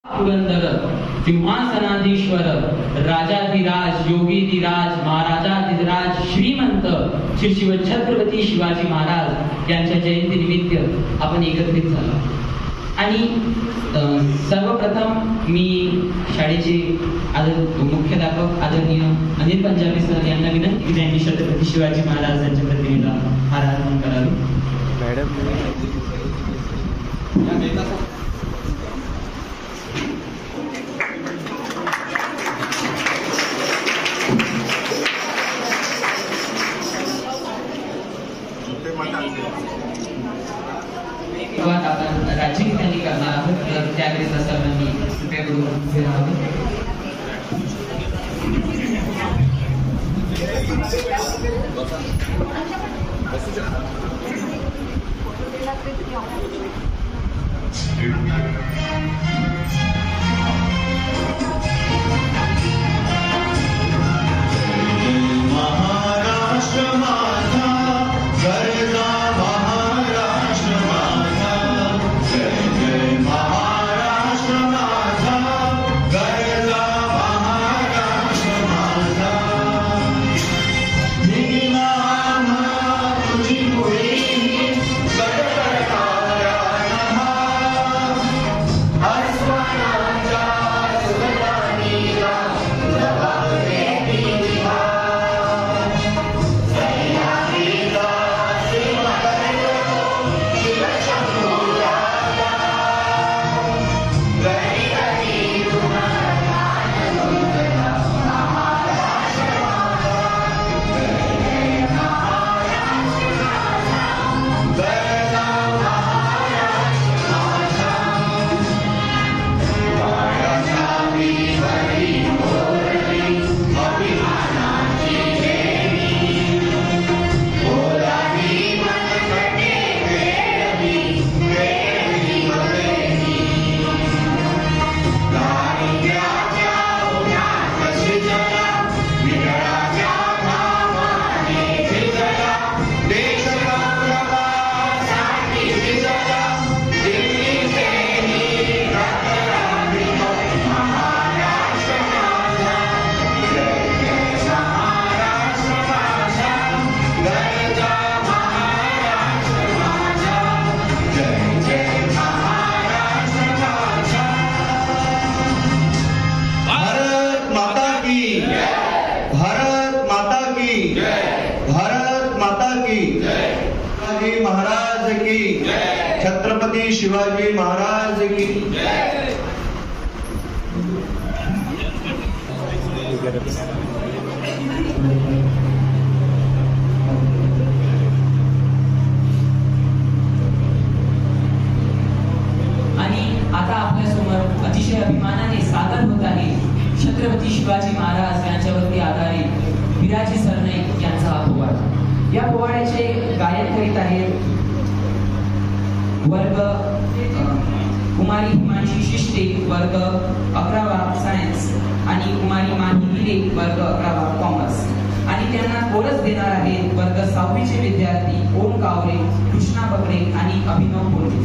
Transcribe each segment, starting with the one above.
पुरंदर सिंहासनाधीश्वर राजाधिराज योगीधिराज महाराजाधिराज श्रीमंत श्री शिव छत्रपती शिवाजी महाराज यांच्या जयंती निमित्त आपण एकत्रित झालो आणि सर्वप्रथम मी शाळेचे मुख्याध्यापक आदरणीय अनिल पंजाबी सर यांना विनंती की त्यांनी छत्रपती शिवाजी महाराज यांच्या प्रतिमेला हार अर्पण करावे. आपण राज्यगीत त्यांनी करणार आहोत तर त्याकरिता सर्वांनी कृपया करून उभे राहावे. महाराष्ट्र माझा गरजा महाराष्ट्र माझा जय जय महाराष्ट्र माझा गरजा महाराष्ट्र माझा निघिला तुझी मुळी गडगडणारा अस्वनाच्या सुगंधानीला जबाबदारी महाराज की जय. छत्रपती शिवाजी महाराज की जय. आणि आता आपल्या समोर अतिशय अभिमानाने सादर होत आहे छत्रपती शिवाजी महाराज यांच्यावरती आधारित विराजी सरनाईक यांचा हा पोवाडा. या पोवाड्याचे गायन करीत आहेत वर्ग कुमारी हिमांशी शिष्टे वर्ग 11वा सायन्स आणि कुमारी माही हिरे वर्ग 11वा कॉमर्स आणि त्यांना कोरस देणार आहेत वर्ग 6वीचे विद्यार्थी ओम कावरे, कृष्णा बगडे आणि अभिनव बोलगे.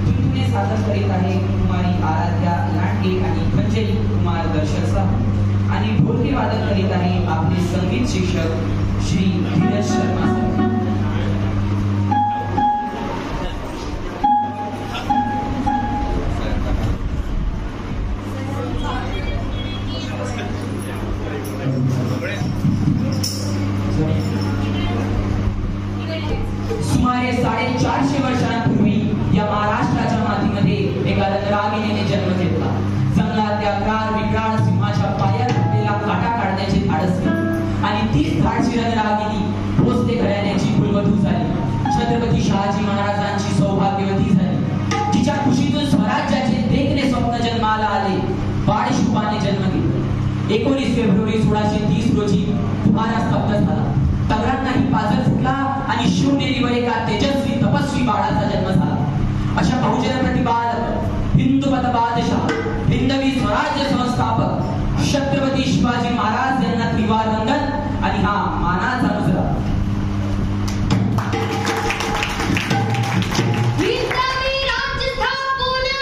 तुमने सादर करीत आहे कुमारी आराध्या लांडगे आणि अंजली कुमार दर्शक साहू आणि ढोलकी वादन करीत आहे आपले संगीत शिक्षक श्री धीरज शर्मा सर. सुमारे 450 वर्षांपूर्वी या महाराष्ट्राच्या मातीमध्ये एका रणरागिणीने जन्म घेतला. जंगलातल्या कार विक्राळ सिंहाच्या पायात आपल्याला काटा काढण्याचे धाडस केले आणि तीच धाडसी रणरागिणी भोसले घराण्याची कुलवधू झाली. छत्रपती शहाजी महाराजांची सौभाग्यवती झाली. तिच्या खुशीतून स्वराज्याचे देखणे स्वप्न जन्माला आले. बाळशुपाने जन्म घेतला. 19 फेब्रुवारी 1630 रोजी तुम्हाला स्तब्ध झाला. तगरांनाही पाजर फुटला आणि शिवनेरीवर एका तेजस्वी तपस्वी बाळाचा जन्म झाला. अशा बहुजन प्रतिपादक हिंदुपत बादशाह हिंदवी स्वराज्य संस्थापक छत्रपती शिवाजी महाराज यांना त्रिवार वंदन आणि हा मानाचा मुजरा. हिंदवी राज्य स्थापना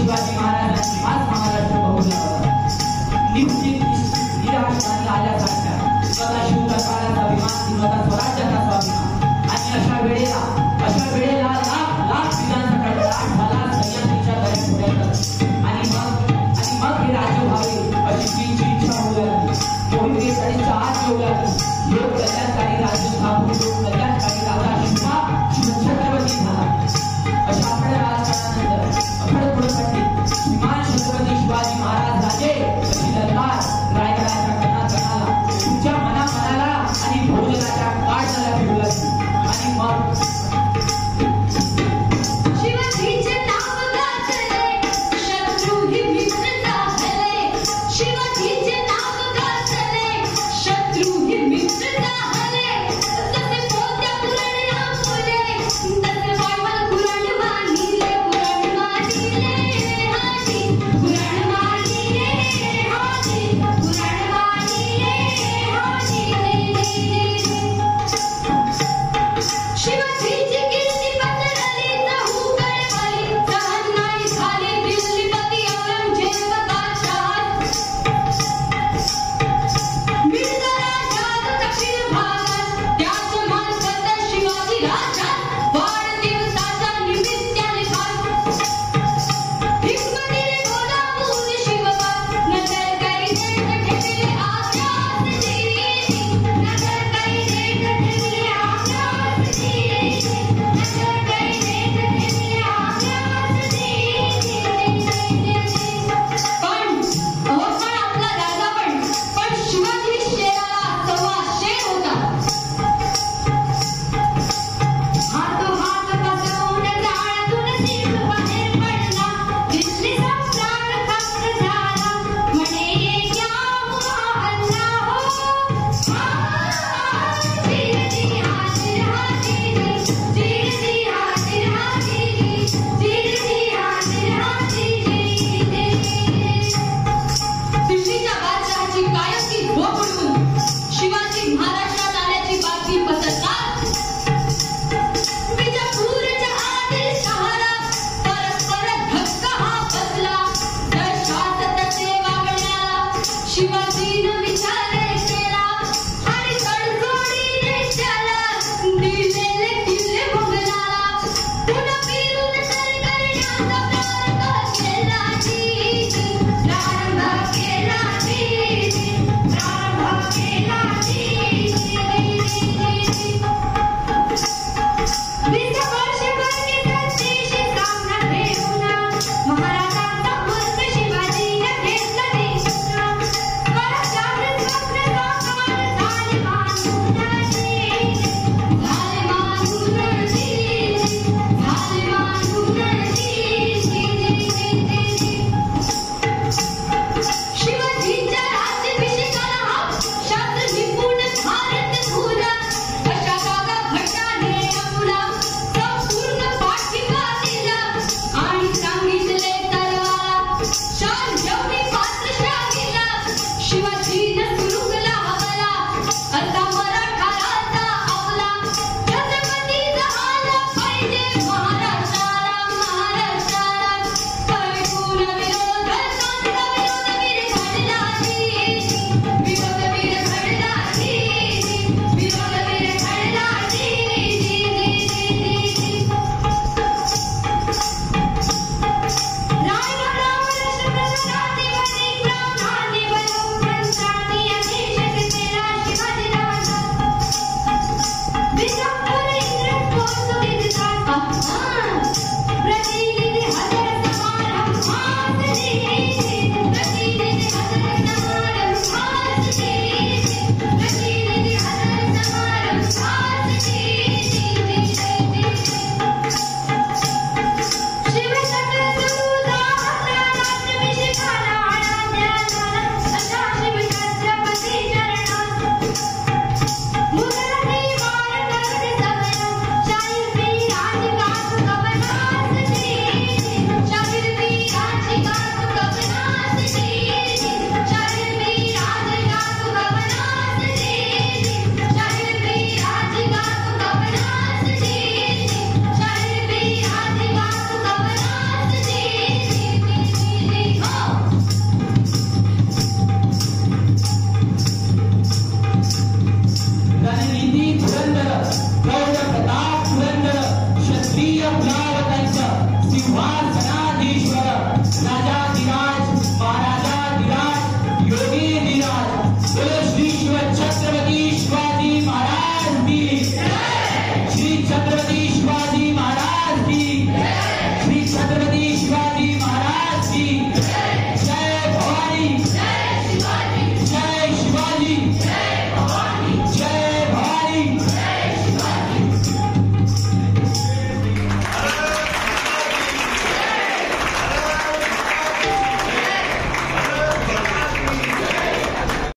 शिवाजी महाराज